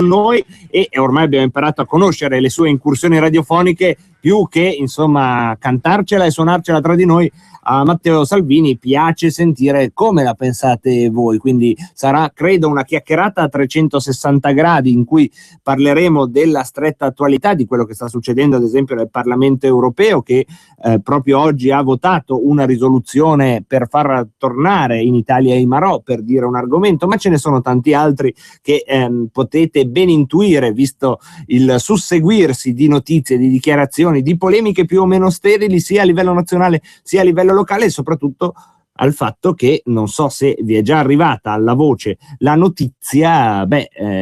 noi e ormai abbiamo imparato a conoscere le sue incursioni radiofoniche, più che insomma cantarcela e suonarcela tra di noi. A Matteo Salvini piace sentire come la pensate voi, quindi sarà credo una chiacchierata a 360 gradi in cui parleremo della stretta attualità di quello che sta succedendo ad esempio nel Parlamento europeo, che proprio oggi ha votato una risoluzione per far tornare in Italia i Marò, per dire un argomento, ma ce ne sono tanti altri che potete ben intuire visto il susseguirsi di notizie, di dichiarazioni, di polemiche più o meno sterili sia a livello nazionale sia a livello locale, e soprattutto al fatto che, non so se vi è già arrivata alla voce la notizia,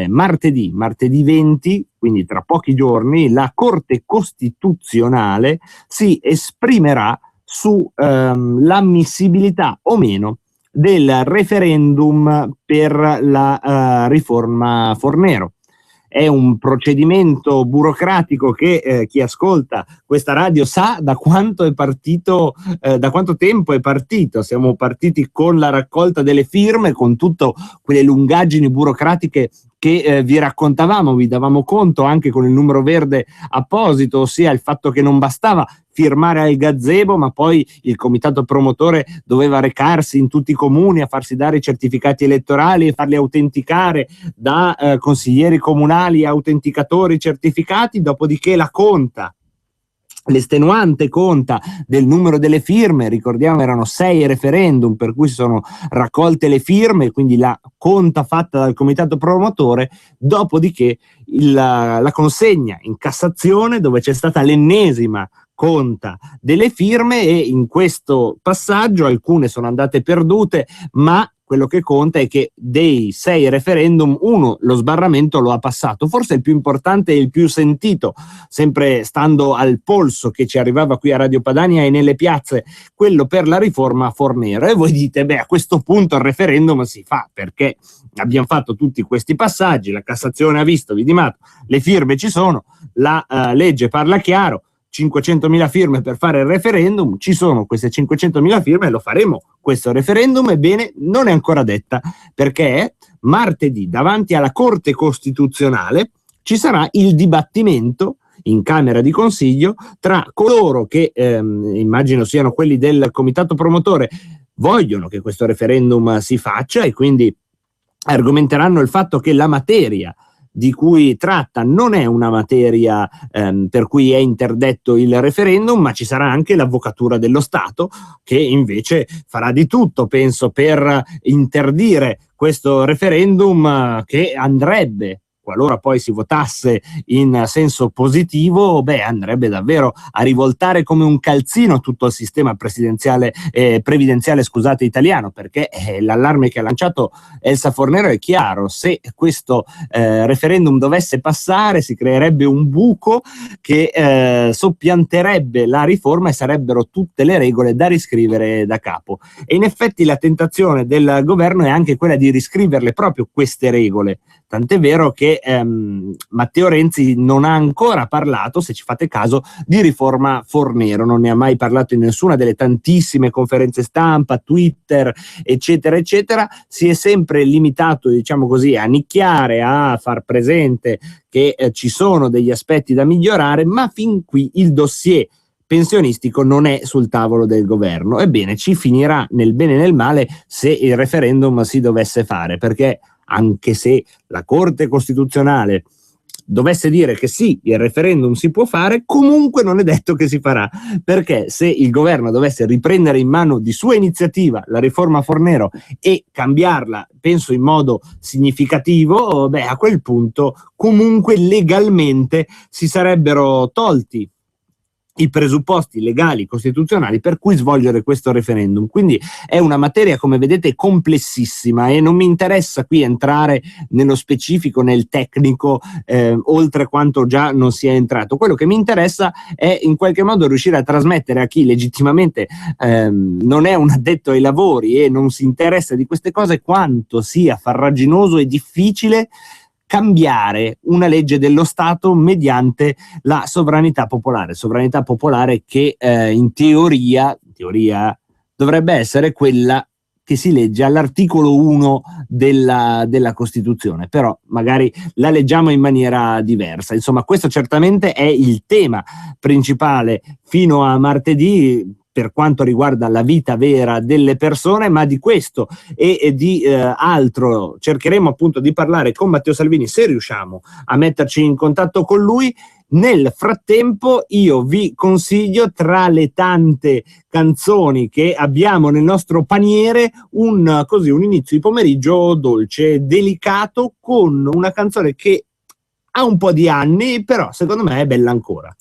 martedì 20, quindi tra pochi giorni, la Corte Costituzionale si esprimerà su l'ammissibilità o meno del referendum per la riforma Fornero. È un procedimento burocratico che chi ascolta questa radio sa da quanto è partito, da quanto tempo è partito. Siamo partiti con la raccolta delle firme, con tutte quelle lungaggini burocratiche che vi raccontavamo, vi davamo conto anche con il numero verde apposito, ossia il fatto che non bastava firmare al gazebo, ma poi il comitato promotore doveva recarsi in tutti i comuni a farsi dare i certificati elettorali e farli autenticare da consiglieri comunali, autenticatori certificati, dopodiché la conta, l'estenuante conta del numero delle firme. Ricordiamo erano 6 referendum per cui si sono raccolte le firme, quindi la conta fatta dal comitato promotore, dopodiché la consegna in Cassazione, dove c'è stata l'ennesima conta delle firme, e in questo passaggio alcune sono andate perdute, ma quello che conta è che dei 6 referendum uno lo sbarramento lo ha passato, forse il più importante e il più sentito, sempre stando al polso che ci arrivava qui a Radio Padania e nelle piazze, quello per la riforma Fornero. E voi dite, a questo punto il referendum si fa, perché abbiamo fatto tutti questi passaggi, la Cassazione ha visto, vidimato, le firme ci sono, la legge parla chiaro, 500.000 firme per fare il referendum, ci sono queste 500.000 firme e lo faremo questo referendum. Ebbene, non è ancora detta, perché martedì davanti alla Corte Costituzionale ci sarà il dibattimento in Camera di Consiglio tra coloro che, immagino siano quelli del comitato promotore, vogliono che questo referendum si faccia e quindi argomenteranno il fatto che la materia di cui tratta non è una materia per cui è interdetto il referendum, ma ci sarà anche l'Avvocatura dello Stato che invece farà di tutto, penso, per interdire questo referendum che andrebbe, qualora poi si votasse in senso positivo, andrebbe davvero a rivoltare come un calzino tutto il sistema previdenziale italiano, perché l'allarme che ha lanciato Elsa Fornero è chiaro: se questo referendum dovesse passare si creerebbe un buco che soppianterebbe la riforma e sarebbero tutte le regole da riscrivere da capo. E in effetti la tentazione del governo è anche quella di riscriverle proprio queste regole, tant'è vero che Matteo Renzi non ha ancora parlato, se ci fate caso, di riforma Fornero, non ne ha mai parlato in nessuna delle tantissime conferenze stampa, Twitter, eccetera eccetera. Si è sempre limitato, diciamo così, a nicchiare, a far presente che ci sono degli aspetti da migliorare, ma fin qui il dossier pensionistico non è sul tavolo del governo. Ebbene, ci finirà nel bene e nel male se il referendum si dovesse fare, perché anche se la Corte Costituzionale dovesse dire che sì, il referendum si può fare, comunque non è detto che si farà, perché se il governo dovesse riprendere in mano di sua iniziativa la riforma Fornero e cambiarla, penso in modo significativo, a quel punto comunque legalmente si sarebbero tolti i presupposti legali costituzionali per cui svolgere questo referendum. Quindi è una materia, come vedete, complessissima, e non mi interessa qui entrare nello specifico, nel tecnico, oltre quanto già non sia entrato. Quello che mi interessa è in qualche modo riuscire a trasmettere a chi legittimamente non è un addetto ai lavori e non si interessa di queste cose quanto sia farraginoso e difficile cambiare una legge dello Stato mediante la sovranità popolare che in teoria dovrebbe essere quella che si legge all'articolo 1 della Costituzione, però magari la leggiamo in maniera diversa. Insomma, questo certamente è il tema principale fino a martedì per quanto riguarda la vita vera delle persone, ma di questo e di altro cercheremo appunto di parlare con Matteo Salvini, se riusciamo a metterci in contatto con lui. Nel frattempo io vi consiglio, tra le tante canzoni che abbiamo nel nostro paniere, un inizio di pomeriggio dolce, delicato, con una canzone che ha un po' di anni, però secondo me è bella ancora.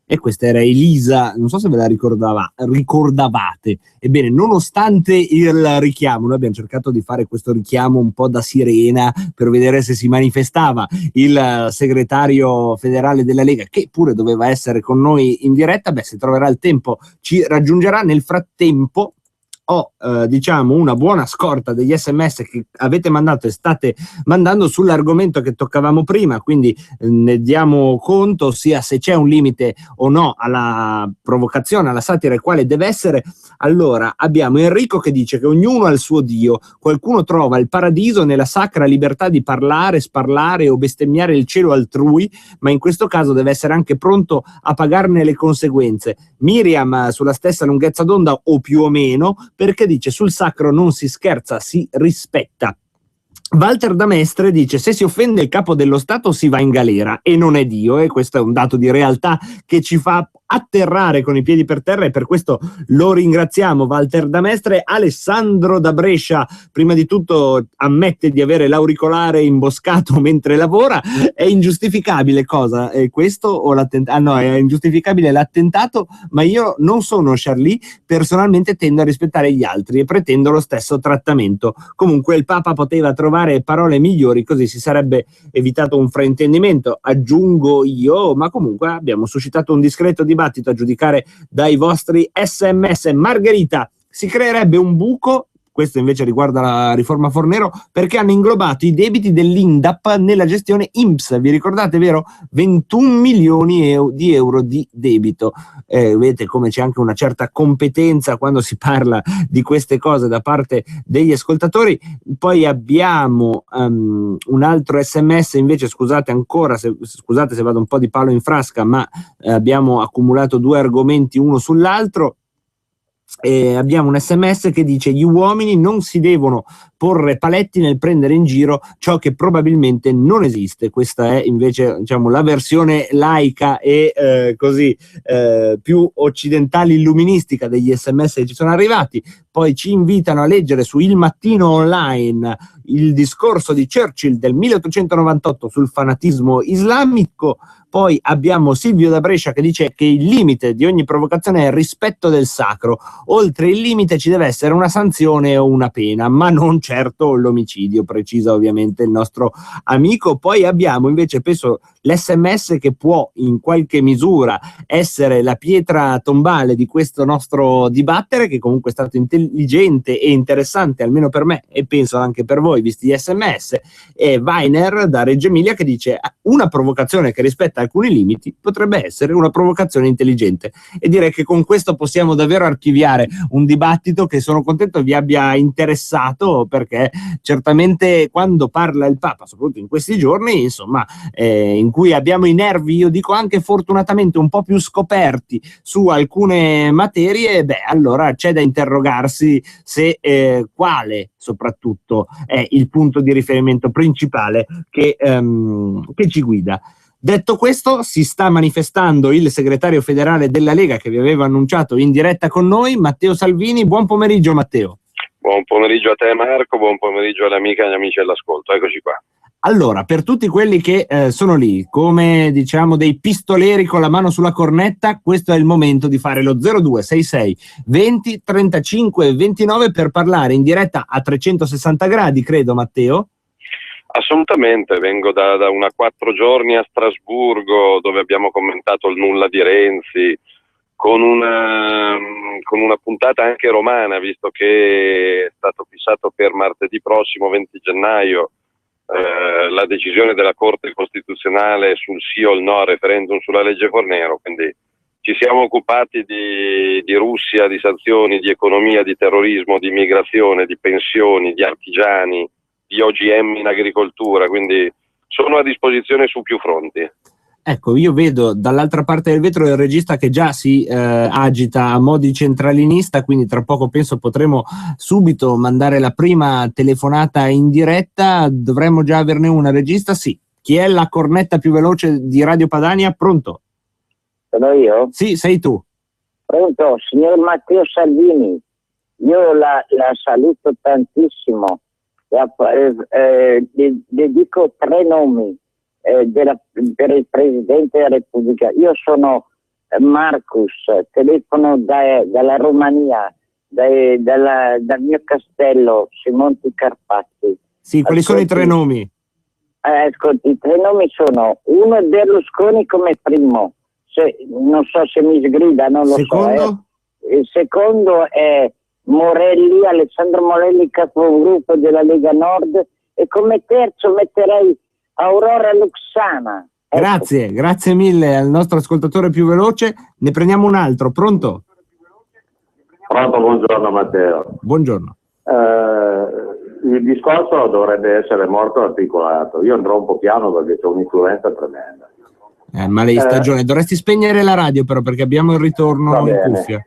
E questa era Elisa, non so se ve la ricordavate. Ebbene, nonostante il richiamo, noi abbiamo cercato di fare questo richiamo un po' da sirena per vedere se si manifestava il segretario federale della Lega, che pure doveva essere con noi in diretta. Se troverà il tempo ci raggiungerà. Nel frattempo ho diciamo una buona scorta degli SMS che avete mandato e state mandando sull'argomento che toccavamo prima, quindi ne diamo conto, ossia se c'è un limite o no alla provocazione, alla satira, e quale deve essere. Allora abbiamo Enrico che dice che ognuno ha il suo Dio, qualcuno trova il paradiso nella sacra libertà di parlare, sparlare o bestemmiare il cielo altrui, ma in questo caso deve essere anche pronto a pagarne le conseguenze. Miriam sulla stessa lunghezza d'onda o più o meno, perché dice sul sacro non si scherza, si rispetta. Walter da Mestre dice se si offende il capo dello Stato si va in galera e non è Dio, e questo è un dato di realtà che ci fa atterrare con i piedi per terra, e per questo lo ringraziamo Walter da Mestre. Alessandro da Brescia prima di tutto ammette di avere l'auricolare imboscato mentre lavora. È ingiustificabile cosa? È questo o l'attentato? Ah no, è ingiustificabile l'attentato, ma io non sono Charlie, personalmente tendo a rispettare gli altri e pretendo lo stesso trattamento. Comunque il Papa poteva trovare parole migliori, così si sarebbe evitato un fraintendimento, aggiungo io, ma comunque abbiamo suscitato un discreto dibattito a giudicare dai vostri SMS. Margherita, si creerebbe un buco, questo invece riguarda la riforma Fornero, perché hanno inglobato i debiti dell'INDAP nella gestione INPS, vi ricordate, vero? 21 milioni di euro di debito. Vedete come c'è anche una certa competenza quando si parla di queste cose da parte degli ascoltatori. Poi abbiamo un altro SMS invece, scusate se vado un po' di palo in frasca, ma abbiamo accumulato due argomenti uno sull'altro. Abbiamo un SMS che dice gli uomini non si devono porre paletti nel prendere in giro ciò che probabilmente non esiste. Questa è invece, diciamo, la versione laica e così più occidentale illuministica degli SMS che ci sono arrivati. Poi ci invitano a leggere su Il Mattino Online il discorso di Churchill del 1898 sul fanatismo islamico. Poi abbiamo Silvio da Brescia che dice che il limite di ogni provocazione è il rispetto del sacro. Oltre il limite ci deve essere una sanzione o una pena, ma non certo l'omicidio, precisa ovviamente il nostro amico. Poi abbiamo invece, penso, l'SMS che può in qualche misura essere la pietra tombale di questo nostro dibattere, che comunque è stato intelligente e interessante, almeno per me e penso anche per voi, visti gli SMS. E Weiner da Reggio Emilia che dice una provocazione che rispetta alcuni limiti potrebbe essere una provocazione intelligente. E direi che con questo possiamo davvero archiviare un dibattito che sono contento vi abbia interessato, perché certamente quando parla il Papa, soprattutto in questi giorni, insomma, in cui abbiamo i nervi, io dico anche fortunatamente un po' più scoperti su alcune materie, allora c'è da interrogarsi se quale soprattutto è il punto di riferimento principale che ci guida. Detto questo, si sta manifestando il segretario federale della Lega che vi avevo annunciato in diretta con noi, Matteo Salvini. Buon pomeriggio Matteo. Buon pomeriggio a te Marco, buon pomeriggio alle amiche e agli amici all'ascolto, eccoci qua. Allora, per tutti quelli che sono lì, come diciamo dei pistoleri con la mano sulla cornetta, questo è il momento di fare lo 0266 20 35 29 per parlare in diretta a 360 gradi, credo Matteo? Assolutamente, vengo da una 4 giorni a Strasburgo dove abbiamo commentato il nulla di Renzi con una puntata anche romana, visto che è stato fissato per martedì prossimo 20 gennaio la decisione della Corte Costituzionale sul sì o il no al referendum sulla legge Fornero, quindi ci siamo occupati di Russia, di sanzioni, di economia, di terrorismo, di immigrazione, di pensioni, di artigiani, di OGM in agricoltura, quindi sono a disposizione su più fronti. Ecco, io vedo dall'altra parte del vetro il regista che già si agita a mo' di centralinista, quindi tra poco penso potremo subito mandare la prima telefonata in diretta. Dovremmo già averne una, regista? Sì. Chi è la cornetta più veloce di Radio Padania? Pronto? Sono io? Sì, sei tu. Pronto, signor Matteo Salvini, io la saluto tantissimo, le dico 3 nomi per il Presidente della Repubblica. Io sono Marcus, telefono dalla Romania, dal mio castello, sui Monti Carpati. Sì, quali sono i 3 nomi? Ascolti, i 3 nomi sono: uno è Berlusconi come primo, non so se mi sgrida, non lo Secondo? so. Il secondo è Morelli, Alessandro Morelli, capogruppo della Lega Nord, e come terzo metterei Aurora Luxana. Ecco. Grazie mille al nostro ascoltatore più veloce. Ne prendiamo un altro, pronto? Pronto, buongiorno Matteo. Buongiorno. Il discorso dovrebbe essere molto articolato. Io andrò un po' piano perché c'è un'influenza tremenda. Ma lei stagione, dovresti spegnere la radio però perché abbiamo il ritorno in cuffia.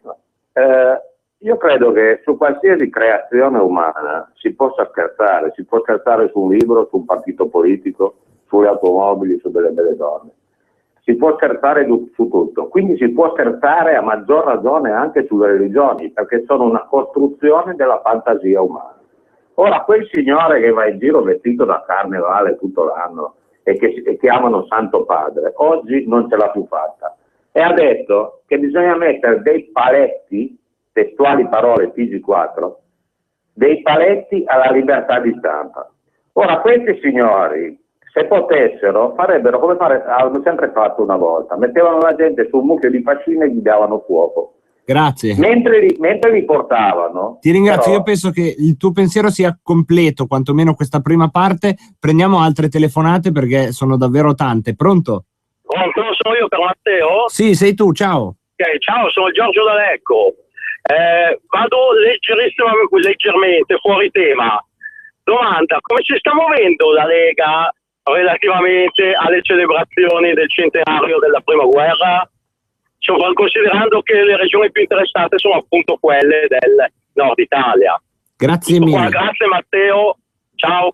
Io credo che su qualsiasi creazione umana si possa scherzare su un libro, su un partito politico, sulle automobili, su delle belle donne. Si può scherzare su tutto, quindi si può scherzare a maggior ragione anche sulle religioni, perché sono una costruzione della fantasia umana. Ora, quel signore che va in giro vestito da carnevale tutto l'anno e che chiamano Santo Padre, oggi non ce l'ha più fatta. E ha detto che bisogna mettere dei paletti, testuali parole TG4, dei paletti alla libertà di stampa. Ora, questi signori, se potessero, farebbero come hanno sempre fatto una volta: mettevano la gente su un mucchio di fascine e gli davano fuoco. Grazie. Mentre li portavano. Ti ringrazio, però... io penso che il tuo pensiero sia completo, quantomeno questa prima parte. Prendiamo altre telefonate perché sono davvero tante. Pronto? Pronto, sono io per Matteo? Sì, sei tu, ciao. Ok, ciao, sono Giorgio D'Alecco. Vado leggermente fuori tema. Domanda: come si sta muovendo la Lega relativamente alle celebrazioni del centenario della prima guerra? Considerando che le regioni più interessate sono appunto quelle del nord Italia. Grazie mille. Grazie Matteo, ciao.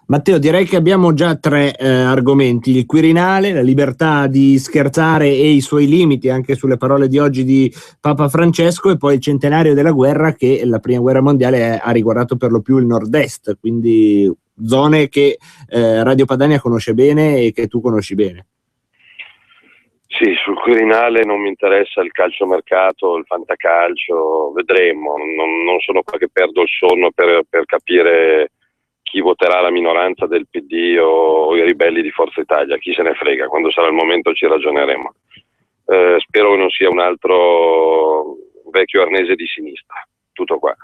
Matteo, direi che abbiamo già 3 argomenti: il Quirinale, la libertà di scherzare e i suoi limiti anche sulle parole di oggi di Papa Francesco, e poi il centenario della guerra, che la prima guerra mondiale ha riguardato per lo più il nord-est, quindi zone che Radio Padania conosce bene e che tu conosci bene. Sì, sul Quirinale non mi interessa il calciomercato, il fantacalcio, vedremo. Non sono qua che perdo il sonno per capire chi voterà la minoranza del PD o i ribelli di Forza Italia. Chi se ne frega, quando sarà il momento ci ragioneremo. Spero che non sia un altro vecchio arnese di sinistra. Tutto qua.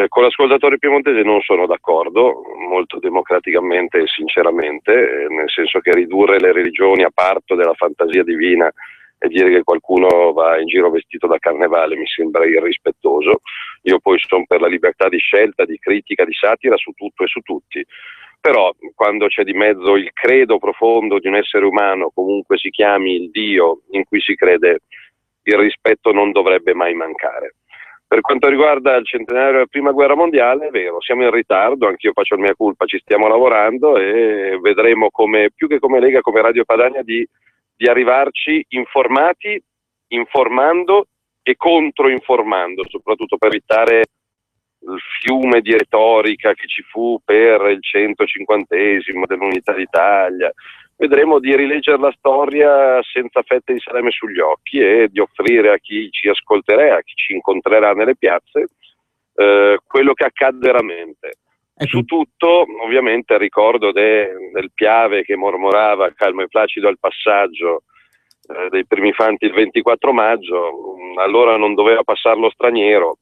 Con l'ascoltatore piemontese non sono d'accordo, molto democraticamente e sinceramente, nel senso che ridurre le religioni a parto della fantasia divina e dire che qualcuno va in giro vestito da carnevale mi sembra irrispettoso. Io poi sono per la libertà di scelta, di critica, di satira su tutto e su tutti. Però quando c'è di mezzo il credo profondo di un essere umano, comunque si chiami il Dio in cui si crede, il rispetto non dovrebbe mai mancare. Per quanto riguarda il centenario della prima guerra mondiale, è vero, siamo in ritardo, anch'io faccio il mia colpa, ci stiamo lavorando e vedremo più che come Lega, come Radio Padania, di arrivarci informati, informando e controinformando, soprattutto per evitare il fiume di retorica che ci fu per il 150esimo dell'Unità d'Italia. Vedremo di rileggere la storia senza fette di salame sugli occhi e di offrire a chi ci ascolterà, a chi ci incontrerà nelle piazze, quello che accade veramente. Ecco. Su tutto, ovviamente, il ricordo del Piave che mormorava calmo e placido al passaggio dei primi fanti il 24 maggio, allora non doveva passarlo straniero.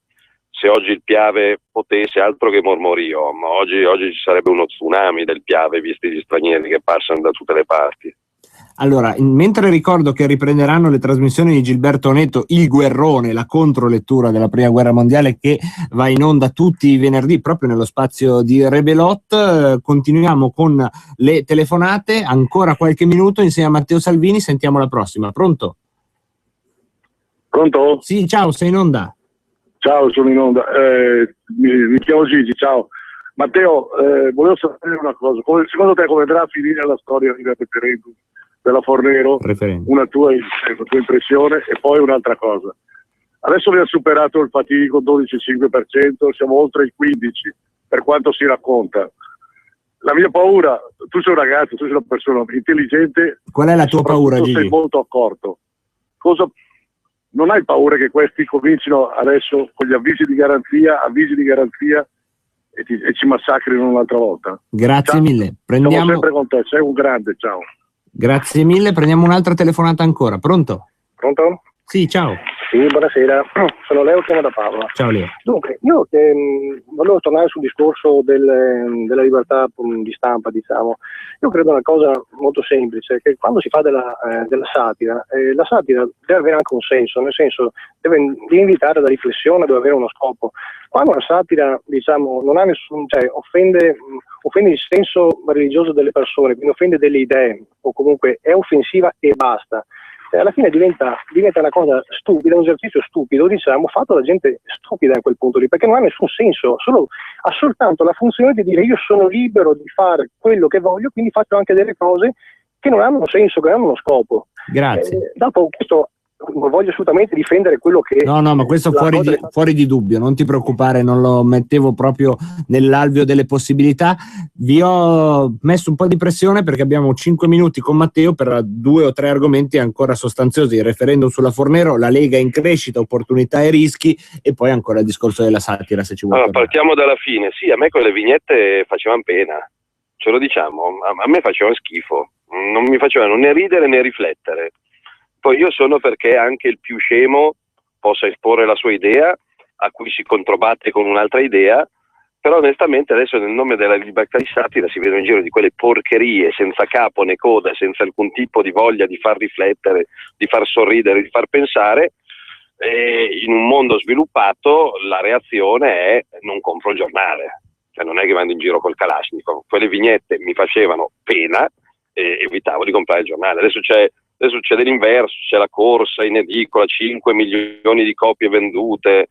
Se oggi il Piave potesse, altro che mormorio, ma oggi ci sarebbe uno tsunami del Piave, visti gli stranieri che passano da tutte le parti. Allora, mentre ricordo che riprenderanno le trasmissioni di Gilberto Neto, Il Guerrone, la controlettura della prima guerra mondiale, che va in onda tutti i venerdì proprio nello spazio di Rebelot, continuiamo con le telefonate, ancora qualche minuto insieme a Matteo Salvini, sentiamo la prossima. Pronto? Pronto? Sì, ciao, sei in onda. Ciao, sono in onda. Mi chiamo Gigi, ciao. Matteo, volevo sapere una cosa. Secondo te come andrà a finire la storia del referendum della Fornero? Una tua impressione, e poi un'altra cosa. Adesso abbiamo superato il fatidico 12,5%, siamo oltre il 15%, per quanto si racconta. La mia paura, tu sei un ragazzo, tu sei una persona intelligente. Qual è la tua paura, Gigi? Sei molto accorto. non hai paura che questi comincino adesso con gli avvisi di garanzia e ci massacrino un'altra volta? Grazie Ciao. mille. Siamo sempre con te, sei un grande, ciao. Grazie mille, prendiamo un'altra telefonata ancora. Pronto? Pronto? Sì, ciao. Sì, buonasera, sono Leo, chiamo da Padova. Ciao Leo. Dunque, io volevo tornare sul discorso della libertà di stampa, diciamo. Io credo una cosa molto semplice, che quando si fa della satira, la satira deve avere anche un senso, nel senso deve invitare alla riflessione, deve avere uno scopo. Quando una satira, diciamo, non ha nessun, cioè offende il senso religioso delle persone, quindi offende delle idee, o comunque è offensiva e basta. Alla fine diventa una cosa stupida, un esercizio stupido, diciamo, fatto da gente stupida in quel punto lì, perché non ha nessun senso, ha soltanto la funzione di dire io sono libero di fare quello che voglio, quindi faccio anche delle cose che non hanno senso, che non hanno uno scopo. Grazie. Dopo questo non voglio assolutamente difendere quello che... No, ma questo fuori di dubbio, non ti preoccupare, non lo mettevo proprio nell'alveo delle possibilità. Vi ho messo un po' di pressione perché abbiamo 5 minuti con Matteo per 2 o 3 argomenti ancora sostanziosi: il referendum sulla Fornero, la Lega in crescita, opportunità e rischi, e poi ancora il discorso della satira, se ci vuoi. Allora, partiamo dalla fine. Sì, a me quelle vignette facevano pena, ce lo diciamo, a me facevano schifo, non mi facevano né ridere né riflettere. Poi io sono perché anche il più scemo possa esporre la sua idea, a cui si controbatte con un'altra idea, però onestamente adesso nel nome della libertà di satira si vedono in giro di quelle porcherie senza capo né coda, senza alcun tipo di voglia di far riflettere, di far sorridere, di far pensare, e in un mondo sviluppato la reazione è non compro il giornale, cioè non è che vado in giro col Kalashnikov. Quelle vignette mi facevano pena e evitavo di comprare il giornale. Adesso succede l'inverso, c'è la corsa in edicola, 5 milioni di copie vendute,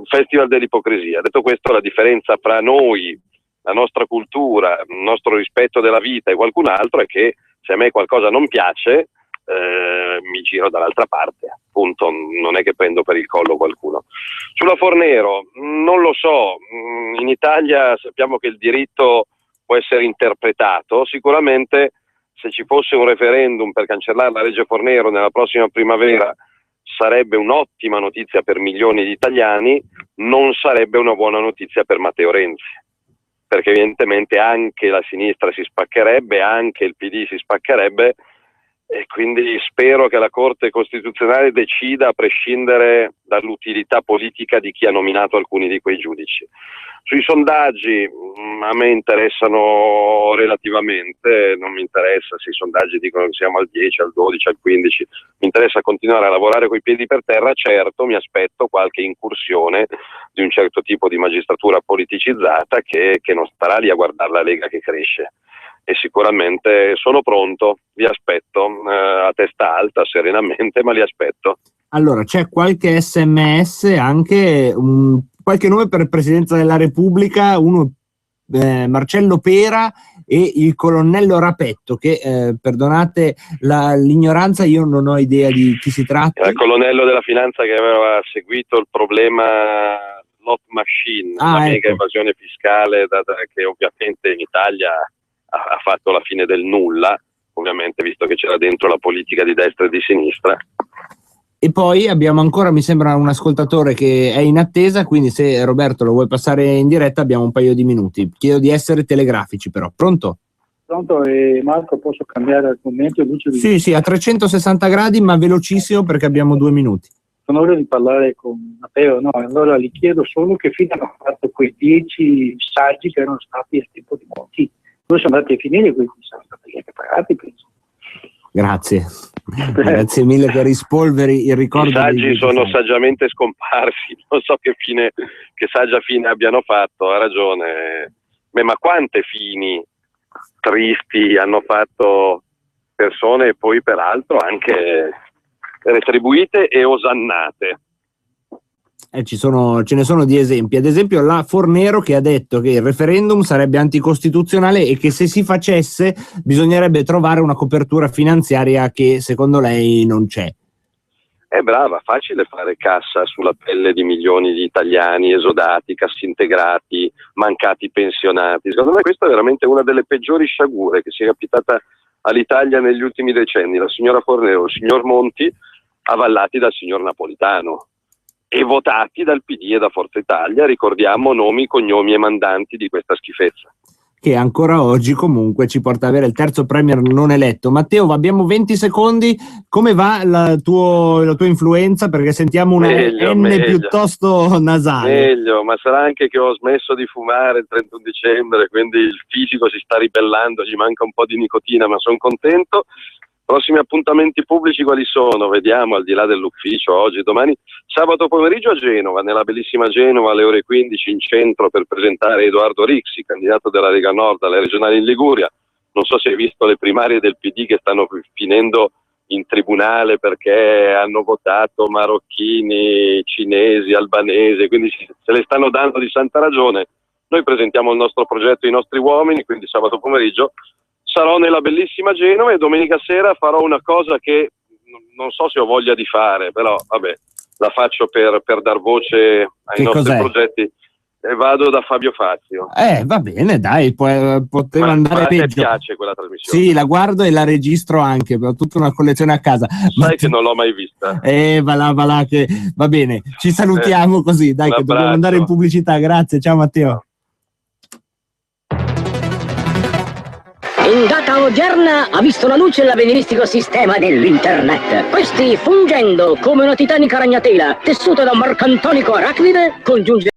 festival dell'ipocrisia. Detto questo, la differenza fra noi, la nostra cultura, il nostro rispetto della vita e qualcun altro è che se a me qualcosa non piace mi giro dall'altra parte, appunto, non è che prendo per il collo qualcuno. Sulla Fornero non lo so, in Italia sappiamo che il diritto può essere interpretato, sicuramente se ci fosse un referendum per cancellare la legge Fornero nella prossima primavera sarebbe un'ottima notizia per milioni di italiani, non sarebbe una buona notizia per Matteo Renzi, perché evidentemente anche la sinistra si spaccherebbe, anche il PD si spaccherebbe, e quindi spero che la Corte Costituzionale decida a prescindere dall'utilità politica di chi ha nominato alcuni di quei giudici. Sui sondaggi a me interessano relativamente, non mi interessa se i sondaggi dicono che siamo al 10, al 12, al 15, mi interessa continuare a lavorare coi piedi per terra. Certo, mi aspetto qualche incursione di un certo tipo di magistratura politicizzata che non starà lì a guardare la Lega che cresce. E sicuramente sono pronto, vi aspetto a testa alta, serenamente, ma li aspetto. Allora, c'è qualche SMS, anche qualche nome per Presidenza della Repubblica, uno Marcello Pera e il colonnello Rapetto, che perdonate l'ignoranza, io non ho idea di chi si tratta. Il colonnello della finanza che aveva seguito il problema slot machine, la mega evasione fiscale che ovviamente in Italia ha fatto la fine del nulla, ovviamente, visto che c'era dentro la politica di destra e di sinistra. E poi abbiamo ancora, mi sembra, un ascoltatore che è in attesa, quindi se Roberto lo vuoi passare in diretta abbiamo un paio di minuti. Chiedo di essere telegrafici però. Pronto? Pronto, Marco, posso cambiare argomento? Sì, a 360 gradi, ma velocissimo perché abbiamo 2 minuti. Sono ora di parlare con Matteo, no? Allora gli chiedo solo che fine hanno fatto quei 10 saggi che erano stati a tempo di Monti. Dove sono andati a finire, quindi sono stati anche pagati, penso. Grazie mille per rispolveri il ricordo. I saggi sono saggiamente scomparsi, non so che saggia fine abbiano fatto, ha ragione. Ma quante fini tristi hanno fatto persone, e poi peraltro anche retribuite e osannate. Ce ne sono di esempi, ad esempio la Fornero che ha detto che il referendum sarebbe anticostituzionale e che se si facesse bisognerebbe trovare una copertura finanziaria che secondo lei non c'è. È brava, facile fare cassa sulla pelle di milioni di italiani esodati, cassintegrati, mancati pensionati. Secondo me questa è veramente una delle peggiori sciagure che sia capitata all'Italia negli ultimi decenni. La signora Fornero, il signor Monti avallati dal signor Napolitano e votati dal PD e da Forza Italia. Ricordiamo nomi, cognomi e mandanti di questa schifezza, che ancora oggi comunque ci porta ad avere il terzo premier non eletto. Matteo, abbiamo 20 secondi, come va la tua influenza? Perché sentiamo una meglio. Piuttosto nasale. Meglio, ma sarà anche che ho smesso di fumare il 31 dicembre, quindi il fisico si sta ribellando, gli manca un po' di nicotina, ma sono contento. Prossimi appuntamenti pubblici quali sono? Vediamo, al di là dell'ufficio, oggi, domani, sabato pomeriggio a Genova, nella bellissima Genova, alle ore 15 in centro, per presentare Edoardo Rixi, candidato della Lega Nord alle regionali in Liguria. Non so se hai visto le primarie del PD che stanno finendo in tribunale perché hanno votato marocchini, cinesi, albanesi, quindi se le stanno dando di santa ragione. Noi presentiamo il nostro progetto, i nostri uomini, quindi sabato pomeriggio sarò nella bellissima Genova e domenica sera farò una cosa che non so se ho voglia di fare, però vabbè, la faccio per dar voce ai nostri progetti, e vado da Fabio Fazio. Va bene, dai, poteva andare peggio. A te piace quella trasmissione? Sì, la guardo e la registro anche, ho tutta una collezione a casa. Sai che non l'ho mai vista. Va là, che va bene, ci salutiamo così, dai, che dobbiamo andare in pubblicità. Grazie, ciao Matteo. In data odierna ha visto la luce l'avveniristico sistema dell'Internet. Questi, fungendo come una titanica ragnatela tessuta da un marcantonico arachnide, congiunge